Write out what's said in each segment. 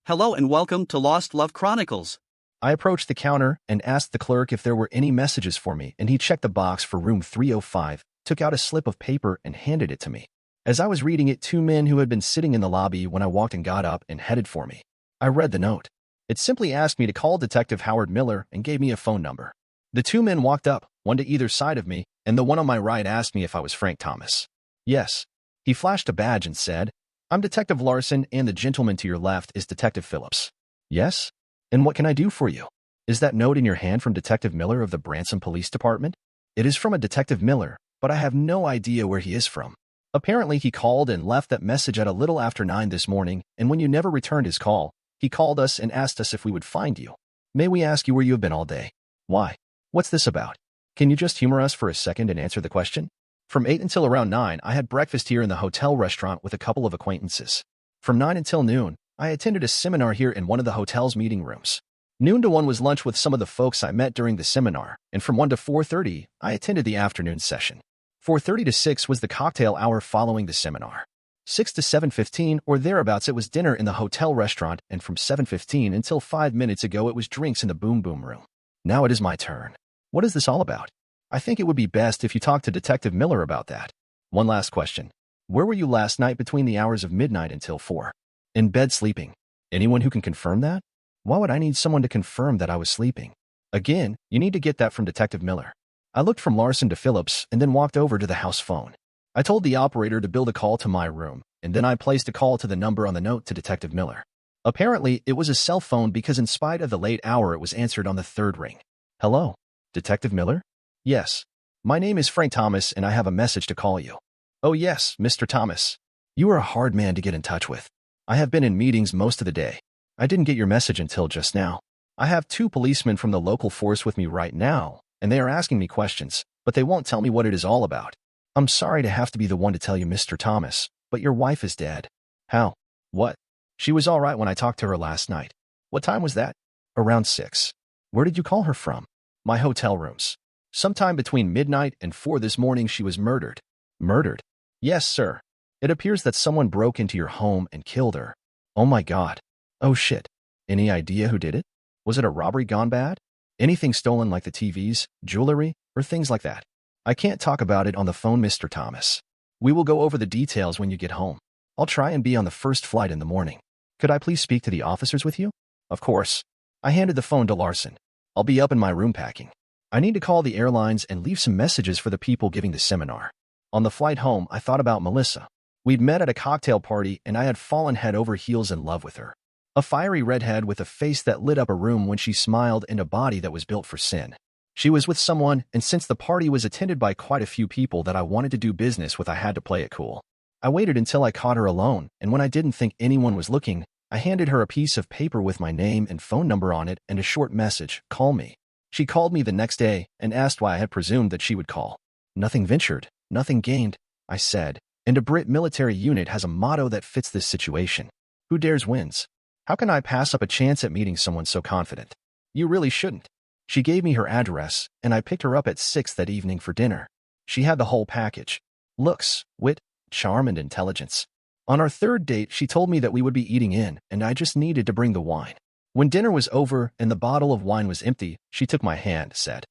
Hello and welcome to Lost Love Chronicles. I approached the counter and asked the clerk if there were any messages for me, and he checked the box for room 305, took out a slip of paper and handed it to me. As I was reading it, two men who had been sitting in the lobby when I walked in got up and headed for me. I read the note. It simply asked me to call Detective Howard Miller and gave me a phone number. The two men walked up, one to either side of me, and the one on my right asked me if I was Frank Thomas. Yes. He flashed a badge and said, "I'm Detective Larson, and the gentleman to your left is Detective Phillips." Yes? And what can I do for you? Is that note in your hand from Detective Miller of the Branson Police Department? It is from a Detective Miller, but I have no idea where he is from. Apparently, he called and left that message at a little after 9 this morning, and when you never returned his call, he called us and asked us if we would find you. May we ask you where you have been all day? Why? What's this about? Can you just humor us for a second and answer the question? From 8 until around 9, I had breakfast here in the hotel restaurant with a couple of acquaintances. From 9 until noon, I attended a seminar here in one of the hotel's meeting rooms. Noon to 1 was lunch with some of the folks I met during the seminar, and from 1 to 4:30, I attended the afternoon session. 4:30 to 6 was the cocktail hour following the seminar. 6 to 7:15 or thereabouts it was dinner in the hotel restaurant, and from 7:15 until 5 minutes ago it was drinks in the Boom Boom room. Now it is my turn. What is this all about? I think it would be best if you talk to Detective Miller about that. One last question. Where were you last night between the hours of midnight until 4? In bed sleeping. Anyone who can confirm that? Why would I need someone to confirm that I was sleeping? Again, you need to get that from Detective Miller. I looked from Larson to Phillips and then walked over to the house phone. I told the operator to build a call to my room, and then I placed a call to the number on the note to Detective Miller. Apparently, it was a cell phone because in spite of the late hour it was answered on the third ring. Hello? Detective Miller? Yes. My name is Frank Thomas and I have a message to call you. Oh yes, Mr. Thomas. You are a hard man to get in touch with. I have been in meetings most of the day. I didn't get your message until just now. I have 2 policemen from the local force with me right now, and they are asking me questions, but they won't tell me what it is all about. I'm sorry to have to be the one to tell you, Mr. Thomas, but your wife is dead. How? What? She was all right when I talked to her last night. What time was that? Around 6. Where did you call her from? My hotel rooms. Sometime between midnight and 4 this morning she was murdered. Murdered? Yes, sir. It appears that someone broke into your home and killed her. Oh my God. Oh shit. Any idea who did it? Was it a robbery gone bad? Anything stolen like the TVs, jewelry, or things like that? I can't talk about it on the phone, Mr. Thomas. We will go over the details when you get home. I'll try and be on the first flight in the morning. Could I please speak to the officers with you? Of course. I handed the phone to Larson. I'll be up in my room packing. I need to call the airlines and leave some messages for the people giving the seminar. On the flight home, I thought about Melissa. We'd met at a cocktail party and I had fallen head over heels in love with her. A fiery redhead with a face that lit up a room when she smiled and a body that was built for sin. She was with someone, and since the party was attended by quite a few people that I wanted to do business with, I had to play it cool. I waited until I caught her alone, and when I didn't think anyone was looking, I handed her a piece of paper with my name and phone number on it and a short message, "Call me." She called me the next day and asked why I had presumed that she would call. Nothing ventured, nothing gained, I said, and a Brit military unit has a motto that fits this situation. Who dares wins. How can I pass up a chance at meeting someone so confident? You really shouldn't. She gave me her address, and I picked her up at 6 that evening for dinner. She had the whole package. Looks, wit, charm, and intelligence. On our third date, she told me that we would be eating in, and I just needed to bring the wine. When dinner was over and the bottle of wine was empty, she took my hand, said,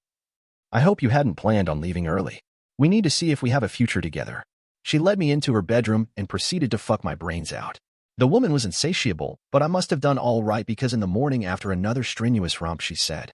"I hope you hadn't planned on leaving early. We need to see if we have a future together." She led me into her bedroom and proceeded to fuck my brains out. The woman was insatiable, but I must have done all right because in the morning after another strenuous romp she said,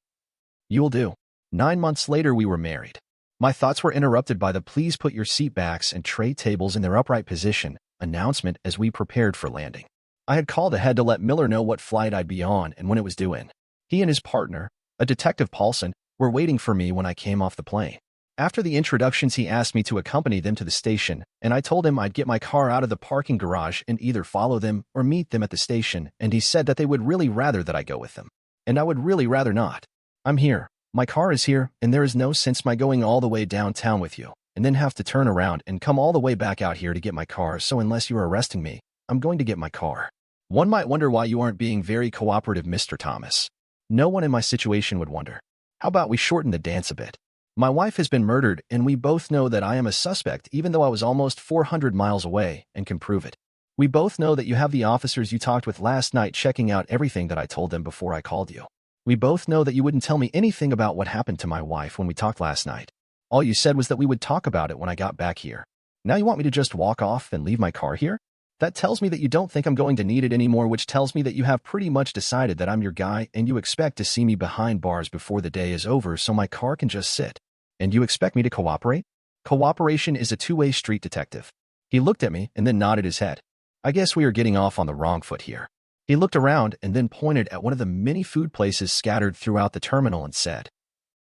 "You'll do." 9 months later we were married. My thoughts were interrupted by the "please put your seat backs and tray tables in their upright position" announcement as we prepared for landing. I had called ahead to let Miller know what flight I'd be on and when it was due in. He and his partner, a Detective Paulson, were waiting for me when I came off the plane. After the introductions, he asked me to accompany them to the station, and I told him I'd get my car out of the parking garage and either follow them or meet them at the station, and he said that they would really rather that I go with them. And I would really rather not. I'm here. My car is here, and there is no sense my going all the way downtown with you, and then have to turn around and come all the way back out here to get my car, so unless you are arresting me, I'm going to get my car. One might wonder why you aren't being very cooperative, Mr. Thomas. No one in my situation would wonder. How about we shorten the dance a bit? My wife has been murdered, and we both know that I am a suspect even though I was almost 400 miles away and can prove it. We both know that you have the officers you talked with last night checking out everything that I told them before I called you. We both know that you wouldn't tell me anything about what happened to my wife when we talked last night. All you said was that we would talk about it when I got back here. Now you want me to just walk off and leave my car here? That tells me that you don't think I'm going to need it anymore, which tells me that you have pretty much decided that I'm your guy and you expect to see me behind bars before the day is over so my car can just sit. And you expect me to cooperate? Cooperation is a two-way street, detective. He looked at me and then nodded his head. I guess we are getting off on the wrong foot here. He looked around and then pointed at one of the many food places scattered throughout the terminal and said,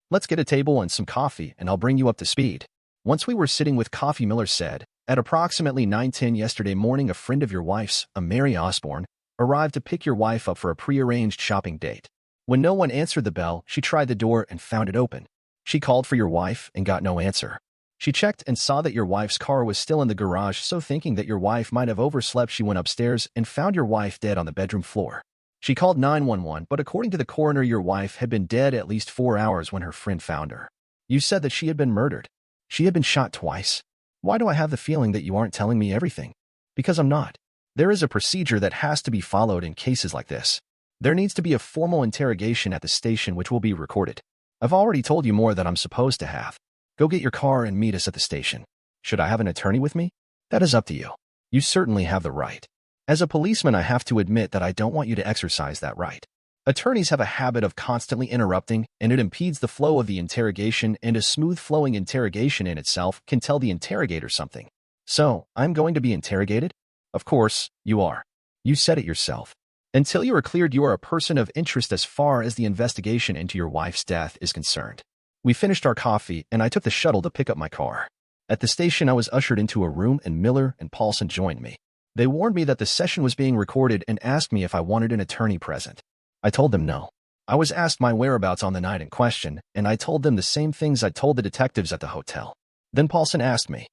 "Let's get a table and some coffee and I'll bring you up to speed." Once we were sitting with coffee, Miller said, "At approximately 9:10 yesterday morning, a friend of your wife's, a Mary Osborne, arrived to pick your wife up for a prearranged shopping date. When no one answered the bell, she tried the door and found it open. She called for your wife and got no answer. She checked and saw that your wife's car was still in the garage, so thinking that your wife might have overslept, she went upstairs and found your wife dead on the bedroom floor. She called 911, but according to the coroner, your wife had been dead at least 4 hours when her friend found her. You said that she had been murdered. She had been shot twice. Why do I have the feeling that you aren't telling me everything? Because I'm not. There is a procedure that has to be followed in cases like this. There needs to be a formal interrogation at the station which will be recorded. I've already told you more than I'm supposed to have. Go get your car and meet us at the station. Should I have an attorney with me? That is up to you. You certainly have the right. As a policeman, I have to admit that I don't want you to exercise that right. Attorneys have a habit of constantly interrupting, and it impedes the flow of the interrogation, and a smooth-flowing interrogation in itself can tell the interrogator something. So, I'm going to be interrogated? Of course, you are. You said it yourself. Until you are cleared, you are a person of interest as far as the investigation into your wife's death is concerned. We finished our coffee, and I took the shuttle to pick up my car. At the station, I was ushered into a room, and Miller and Paulson joined me. They warned me that the session was being recorded and asked me if I wanted an attorney present. I told them no. I was asked my whereabouts on the night in question, and I told them the same things I told the detectives at the hotel. Then Paulson asked me,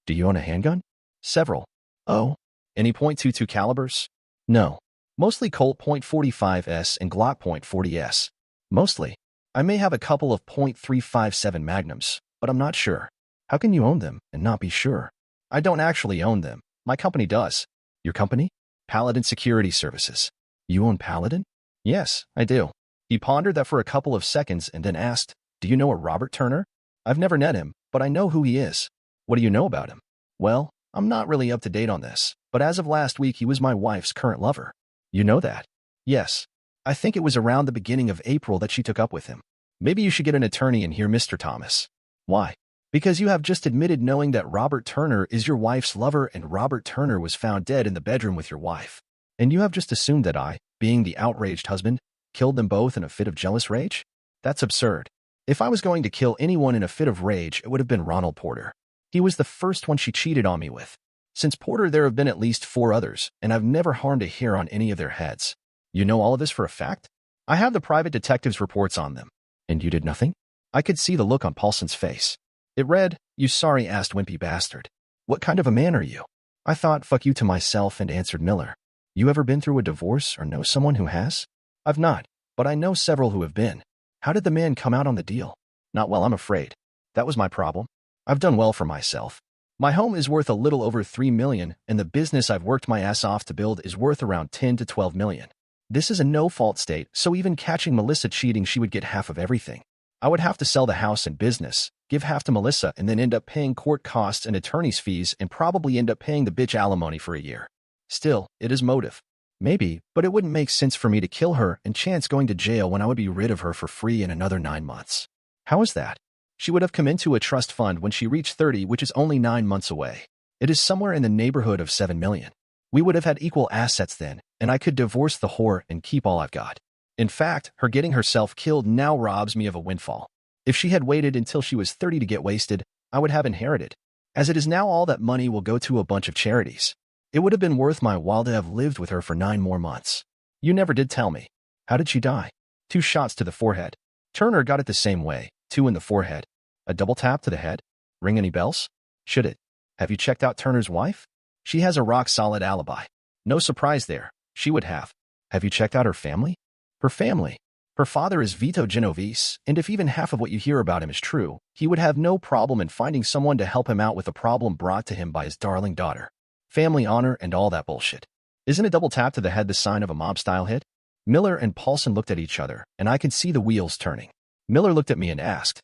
"Do you own a handgun?" "Several." "Oh, any .22 calibers?" "No. Mostly Colt .45s and Glock .40s. Mostly. I may have a couple of .357 Magnums, but I'm not sure." "How can you own them and not be sure?" "I don't actually own them. My company does." "Your company?" "Paladin Security Services." "You own Paladin?" "Yes, I do." He pondered that for a couple of seconds and then asked, "Do you know a Robert Turner?" "I've never met him, but I know who he is." "What do you know about him?" "Well, I'm not really up to date on this, but as of last week, he was my wife's current lover." "You know that?" "Yes. I think it was around the beginning of April that she took up with him." "Maybe you should get an attorney in here, Mr. Thomas." "Why?" "Because you have just admitted knowing that Robert Turner is your wife's lover, and Robert Turner was found dead in the bedroom with your wife. And you have just assumed that I, being the outraged husband, killed them both in a fit of jealous rage? That's absurd. If I was going to kill anyone in a fit of rage, it would have been Ronald Porter. He was the first one she cheated on me with. Since Porter, there have been at least 4 others, and I've never harmed a hair on any of their heads. You know all of this for a fact? I have the private detective's reports on them." "And you did nothing?" I could see the look on Paulson's face. It read, "You sorry-assed wimpy bastard. What kind of a man are you?" I thought, fuck you to myself, and answered Miller. "You ever been through a divorce or know someone who has?" "I've not, but I know several who have been." "How did the man come out on the deal?" "Not well, I'm afraid. That was my problem. I've done well for myself. My home is worth a little over $3 million, and the business I've worked my ass off to build is worth around $10 to $12 million. This is a no-fault state, so even catching Melissa cheating, she would get half of everything. I would have to sell the house and business, give half to Melissa, and then end up paying court costs and attorney's fees and probably end up paying the bitch alimony for a year. Still, it is motive. Maybe, but it wouldn't make sense for me to kill her and chance going to jail when I would be rid of her for free in another 9 months. How is that? She would have come into a trust fund when she reached 30, which is only 9 months away. It is somewhere in the neighborhood of $7 million. We would have had equal assets then, and I could divorce the whore and keep all I've got. In fact, her getting herself killed now robs me of a windfall. If she had waited until she was 30 to get wasted, I would have inherited. As it is now, all that money will go to a bunch of charities. It would have been worth my while to have lived with her for 9 more months. You never did tell me. How did she die? 2 shots to the forehead. Turner got it the same way, 2 in the forehead. A double tap to the head? Ring any bells? Should it? Have you checked out Turner's wife? She has a rock-solid alibi. No surprise there. She would have. Have you checked out her family? Her family. Her father is Vito Genovese, and if even half of what you hear about him is true, he would have no problem in finding someone to help him out with a problem brought to him by his darling daughter. family honor, and all that bullshit. Isn't a double tap to the head the sign of a mob-style hit? Miller and Paulson looked at each other, and I could see the wheels turning. Miller looked at me and asked,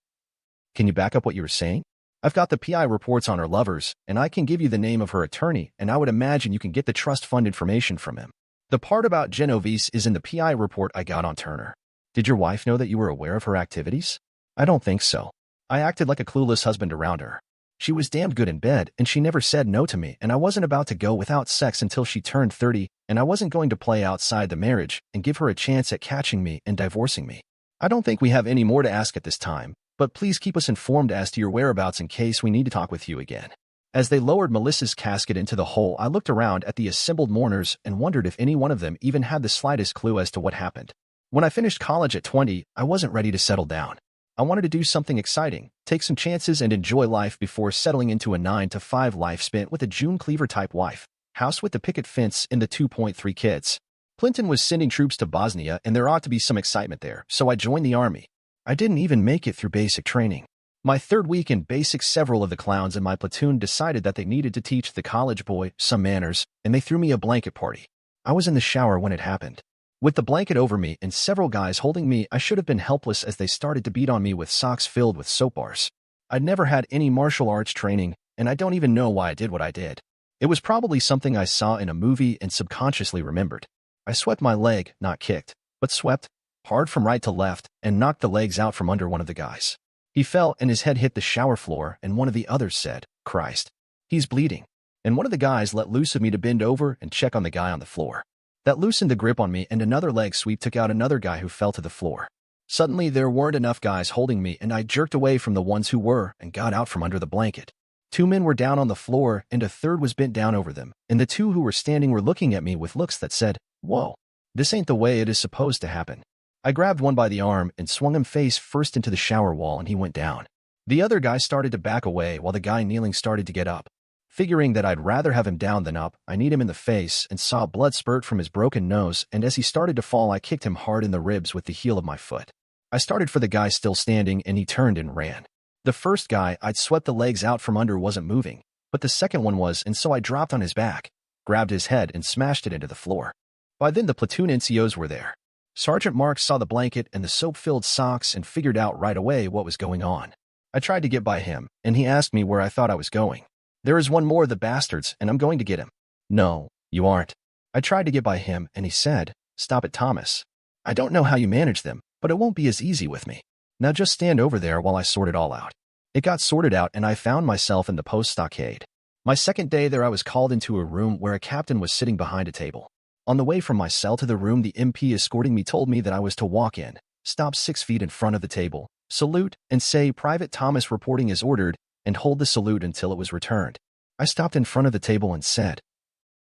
"Can you back up what you were saying? I've got the PI reports on her lovers, and I can give you the name of her attorney, and I would imagine you can get the trust fund information from him. The part about Genovese is in the PI report I got on Turner. Did your wife know that you were aware of her activities?" "I don't think so. I acted like a clueless husband around her. She was damned good in bed, and she never said no to me, and I wasn't about to go without sex until she turned 30, and I wasn't going to play outside the marriage and give her a chance at catching me and divorcing me. I don't think we have any more to ask at this time, but please keep us informed as to your whereabouts in case we need to talk with you again." As they lowered Melissa's casket into the hole, I looked around at the assembled mourners and wondered if any one of them even had the slightest clue as to what happened. When I finished college at 20, I wasn't ready to settle down. I wanted to do something exciting, take some chances, and enjoy life before settling into a 9-to-5 life spent with a June Cleaver-type wife, house with the picket fence, and the 2.3 kids. Clinton was sending troops to Bosnia, and there ought to be some excitement there, so I joined the army. I didn't even make it through basic training. My third week in basic, several of the clowns in my platoon decided that they needed to teach the college boy some manners, and they threw me a blanket party. I was in the shower when it happened. With the blanket over me and several guys holding me, I should have been helpless as they started to beat on me with socks filled with soap bars. I'd never had any martial arts training, and I don't even know why I did what I did. It was probably something I saw in a movie and subconsciously remembered. I swept my leg, not kicked, but swept, hard from right to left, and knocked the legs out from under one of the guys. He fell and his head hit the shower floor, and one of the others said, "Christ, he's bleeding." And one of the guys let loose of me to bend over and check on the guy on the floor. That loosened the grip on me, and another leg sweep took out another guy who fell to the floor. Suddenly, there weren't enough guys holding me, and I jerked away from the ones who were and got out from under the blanket. 2 men were down on the floor, and a third was bent down over them, and the 2 who were standing were looking at me with looks that said, "Whoa, this ain't the way it is supposed to happen." I grabbed one by the arm and swung him face first into the shower wall, and he went down. The other guy started to back away while the guy kneeling started to get up. Figuring that I'd rather have him down than up, I kneed him in the face and saw blood spurt from his broken nose, and as he started to fall, I kicked him hard in the ribs with the heel of my foot. I started for the guy still standing, and he turned and ran. The first guy I'd swept the legs out from under wasn't moving, but the second one was, and so I dropped on his back, grabbed his head, and smashed it into the floor. By then, the platoon NCOs were there. Sergeant Marks saw the blanket and the soap-filled socks and figured out right away what was going on. I tried to get by him, and he asked me where I thought I was going. "There is one more of the bastards, and I'm going to get him." "No, you aren't." I tried to get by him, and he said, "Stop it, Thomas. I don't know how you manage them, but it won't be as easy with me. Now just stand over there while I sort it all out." It got sorted out, and I found myself in the post stockade. My second day there, I was called into a room where a captain was sitting behind a table. On the way from my cell to the room, the MP escorting me told me that I was to walk in, stop 6 feet in front of the table, salute, and say, "Private Thomas reporting as ordered," and hold the salute until it was returned. I stopped in front of the table and said,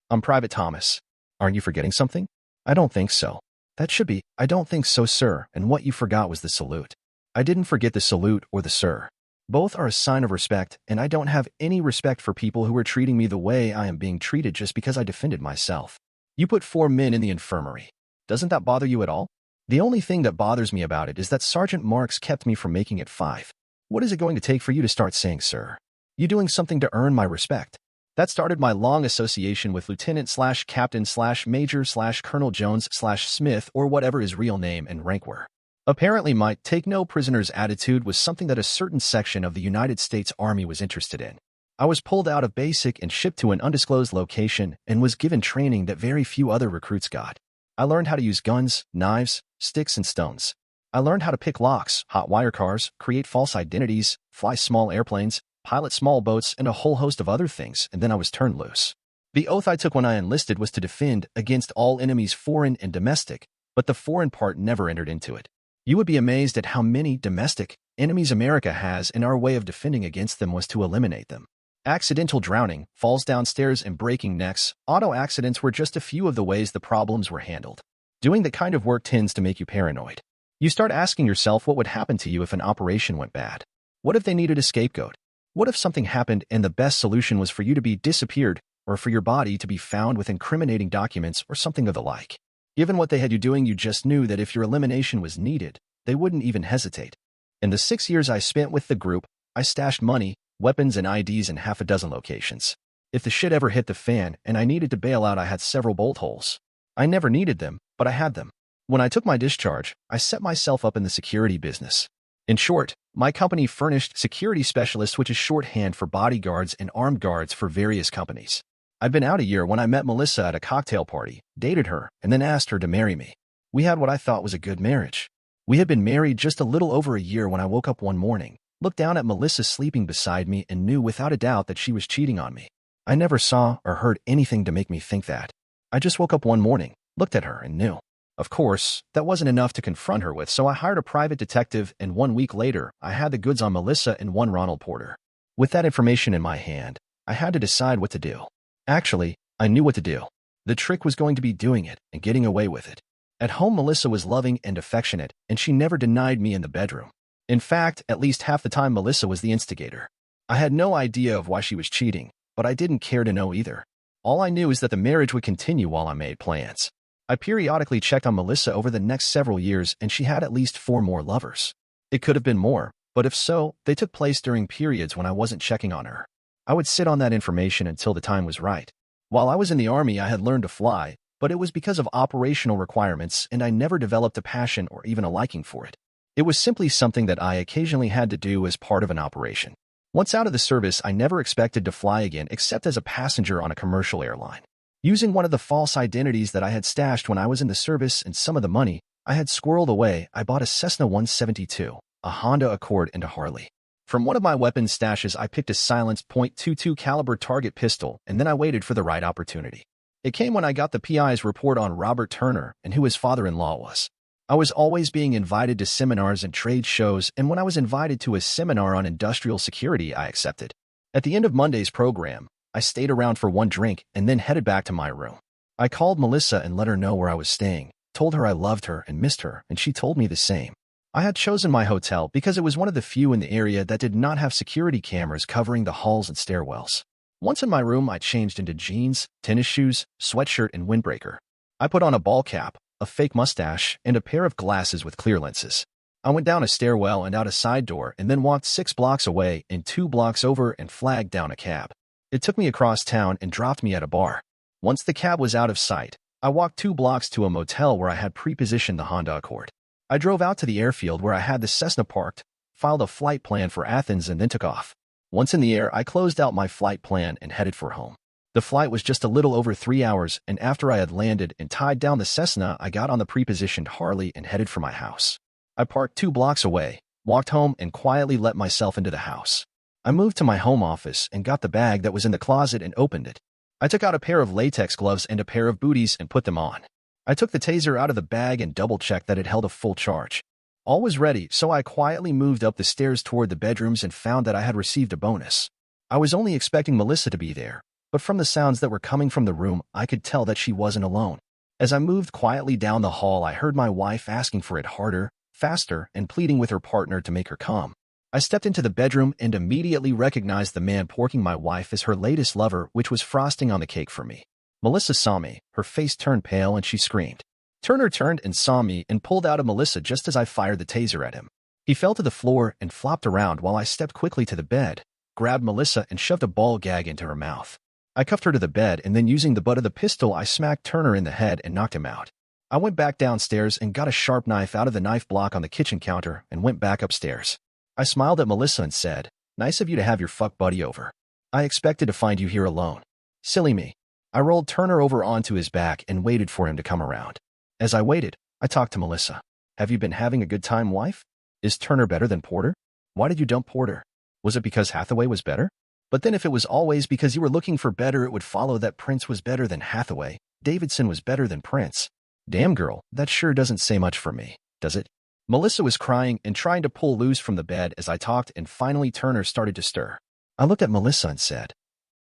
"I'm Private Thomas. Aren't you forgetting something?" "I don't think so." "That should be, 'I don't think so, sir,' and what you forgot was the salute." I didn't forget the salute or the sir. Both are a sign of respect, and I don't have any respect for people who are treating me the way I am being treated just because I defended myself. You put 4 men in the infirmary. Doesn't that bother you at all? The only thing that bothers me about it is that Sergeant Marks kept me from making it 5. What is it going to take for you to start saying, "Sir"? You doing something to earn my respect? That started my long association with Lieutenant/Captain/Major/Colonel Jones/Smith, or whatever his real name and rank were. Apparently, my take no prisoners attitude was something that a certain section of the United States Army was interested in. I was pulled out of basic and shipped to an undisclosed location and was given training that very few other recruits got. I learned how to use guns, knives, sticks, and stones. I learned how to pick locks, hot wire cars, create false identities, fly small airplanes, pilot small boats, and a whole host of other things, and then I was turned loose. The oath I took when I enlisted was to defend against all enemies, foreign and domestic, but the foreign part never entered into it. You would be amazed at how many domestic enemies America has, and our way of defending against them was to eliminate them. Accidental drowning, falls downstairs, and breaking necks, auto accidents were just a few of the ways the problems were handled. Doing that kind of work tends to make you paranoid. You start asking yourself what would happen to you if an operation went bad. What if they needed a scapegoat? What if something happened and the best solution was for you to be disappeared, or for your body to be found with incriminating documents or something of the like? Given what they had you doing, you just knew that if your elimination was needed, they wouldn't even hesitate. In the 6 years I spent with the group, I stashed money, weapons, and IDs in half a dozen locations. If the shit ever hit the fan and I needed to bail out, I had several bolt holes. I never needed them, but I had them. When I took my discharge, I set myself up in the security business. In short, my company furnished security specialists, which is shorthand for bodyguards and armed guards for various companies. I'd been out a year when I met Melissa at a cocktail party, dated her, and then asked her to marry me. We had what I thought was a good marriage. We had been married just a little over a year when I woke up one morning, looked down at Melissa sleeping beside me, and knew without a doubt that she was cheating on me. I never saw or heard anything to make me think that. I just woke up one morning, looked at her, and knew. Of course, that wasn't enough to confront her with, so I hired a private detective, and 1 week later, I had the goods on Melissa and one Ronald Porter. With that information in my hand, I had to decide what to do. Actually, I knew what to do. The trick was going to be doing it and getting away with it. At home, Melissa was loving and affectionate, and she never denied me in the bedroom. In fact, at least half the time, Melissa was the instigator. I had no idea of why she was cheating, but I didn't care to know either. All I knew is that the marriage would continue while I made plans. I periodically checked on Melissa over the next several years, and she had at least 4 more lovers. It could have been more, but if so, they took place during periods when I wasn't checking on her. I would sit on that information until the time was right. While I was in the Army, I had learned to fly, but it was because of operational requirements, and I never developed a passion or even a liking for it. It was simply something that I occasionally had to do as part of an operation. Once out of the service, I never expected to fly again except as a passenger on a commercial airline. Using one of the false identities that I had stashed when I was in the service and some of the money I had squirreled away, I bought a Cessna 172, a Honda Accord, and a Harley. From one of my weapons stashes, I picked a silenced .22 caliber target pistol, and then I waited for the right opportunity. It came when I got the PI's report on Robert Turner and who his father-in-law was. I was always being invited to seminars and trade shows, and when I was invited to a seminar on industrial security, I accepted. At the end of Monday's program, I stayed around for one drink and then headed back to my room. I called Melissa and let her know where I was staying, told her I loved her and missed her, and she told me the same. I had chosen my hotel because it was one of the few in the area that did not have security cameras covering the halls and stairwells. Once in my room, I changed into jeans, tennis shoes, sweatshirt, and windbreaker. I put on a ball cap, a fake mustache, and a pair of glasses with clear lenses. I went down a stairwell and out a side door and then walked 6 blocks away and 2 blocks over and flagged down a cab. It took me across town and dropped me at a bar. Once the cab was out of sight, I walked 2 blocks to a motel where I had pre-positioned the Honda Accord. I drove out to the airfield where I had the Cessna parked, filed a flight plan for Athens, and then took off. Once in the air, I closed out my flight plan and headed for home. The flight was just a little over 3 hours, and after I had landed and tied down the Cessna, I got on the pre-positioned Harley and headed for my house. I parked 2 blocks away, walked home, and quietly let myself into the house. I moved to my home office and got the bag that was in the closet and opened it. I took out a pair of latex gloves and a pair of booties and put them on. I took the taser out of the bag and double-checked that it held a full charge. All was ready, so I quietly moved up the stairs toward the bedrooms and found that I had received a bonus. I was only expecting Melissa to be there, but from the sounds that were coming from the room, I could tell that she wasn't alone. As I moved quietly down the hall, I heard my wife asking for it harder, faster, and pleading with her partner to make her come. I stepped into the bedroom and immediately recognized the man porking my wife as her latest lover, which was frosting on the cake for me. Melissa saw me, her face turned pale, and she screamed. Turner turned and saw me and pulled out of Melissa just as I fired the taser at him. He fell to the floor and flopped around while I stepped quickly to the bed, grabbed Melissa, and shoved a ball gag into her mouth. I cuffed her to the bed, and then using the butt of the pistol, I smacked Turner in the head and knocked him out. I went back downstairs and got a sharp knife out of the knife block on the kitchen counter and went back upstairs. I smiled at Melissa and said, "Nice of you to have your fuck buddy over. I expected to find you here alone. Silly me." I rolled Turner over onto his back and waited for him to come around. As I waited, I talked to Melissa. "Have you been having a good time, wife? Is Turner better than Porter? Why did you dump Porter? Was it because Hathaway was better? But then if it was always because you were looking for better, it would follow that Prince was better than Hathaway. Davidson was better than Prince. Damn girl, that sure doesn't say much for me, does it?" Melissa was crying and trying to pull loose from the bed as I talked, and finally Turner started to stir. I looked at Melissa and said,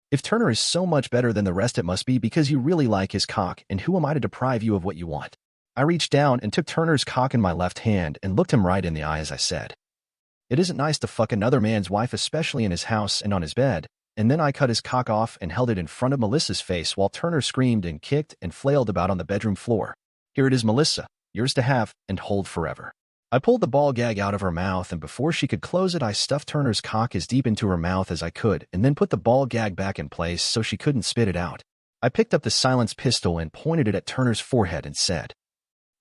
"If Turner is so much better than the rest, it must be because you really like his cock, and who am I to deprive you of what you want?" I reached down and took Turner's cock in my left hand and looked him right in the eye as I said, "It isn't nice to fuck another man's wife, especially in his house and on his bed," and then I cut his cock off and held it in front of Melissa's face while Turner screamed and kicked and flailed about on the bedroom floor. "Here it is, Melissa, yours to have and hold forever." I pulled the ball gag out of her mouth, and before she could close it, I stuffed Turner's cock as deep into her mouth as I could and then put the ball gag back in place so she couldn't spit it out. I picked up the silenced pistol and pointed it at Turner's forehead and said,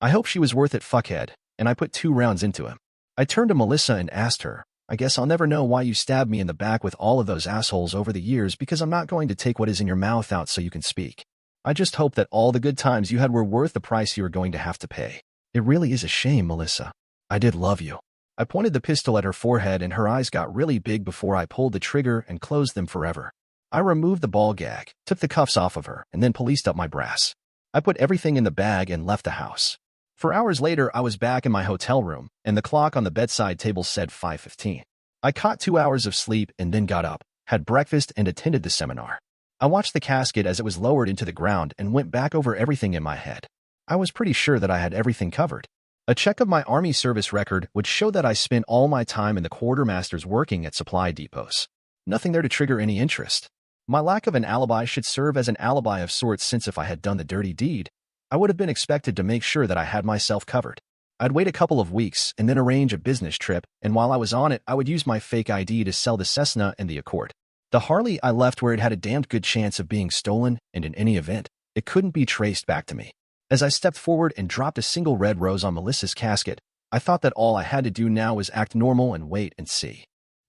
"I hope she was worth it, fuckhead," and I put 2 rounds into him. I turned to Melissa and asked her, "I guess I'll never know why you stabbed me in the back with all of those assholes over the years, because I'm not going to take what is in your mouth out so you can speak. I just hope that all the good times you had were worth the price you are going to have to pay. It really is a shame, Melissa. I did love you." I pointed the pistol at her forehead and her eyes got really big before I pulled the trigger and closed them forever. I removed the ball gag, took the cuffs off of her, and then policed up my brass. I put everything in the bag and left the house. For hours later, I was back in my hotel room, and the clock on the bedside table said 5:15. I caught 2 hours of sleep and then got up, had breakfast, and attended the seminar. I watched the casket as it was lowered into the ground and went back over everything in my head. I was pretty sure that I had everything covered. A check of my Army service record would show that I spent all my time in the quartermasters working at supply depots. Nothing there to trigger any interest. My lack of an alibi should serve as an alibi of sorts, since if I had done the dirty deed, I would have been expected to make sure that I had myself covered. I'd wait a couple of weeks and then arrange a business trip, and while I was on it, I would use my fake ID to sell the Cessna and the Accord. The Harley I left where it had a damned good chance of being stolen, and in any event, it couldn't be traced back to me. As I stepped forward and dropped a single red rose on Melissa's casket, I thought that all I had to do now was act normal and wait and see.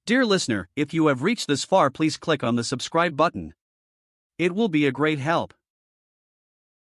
Dear listener, if you have reached this far, please click on the subscribe button. It will be a great help.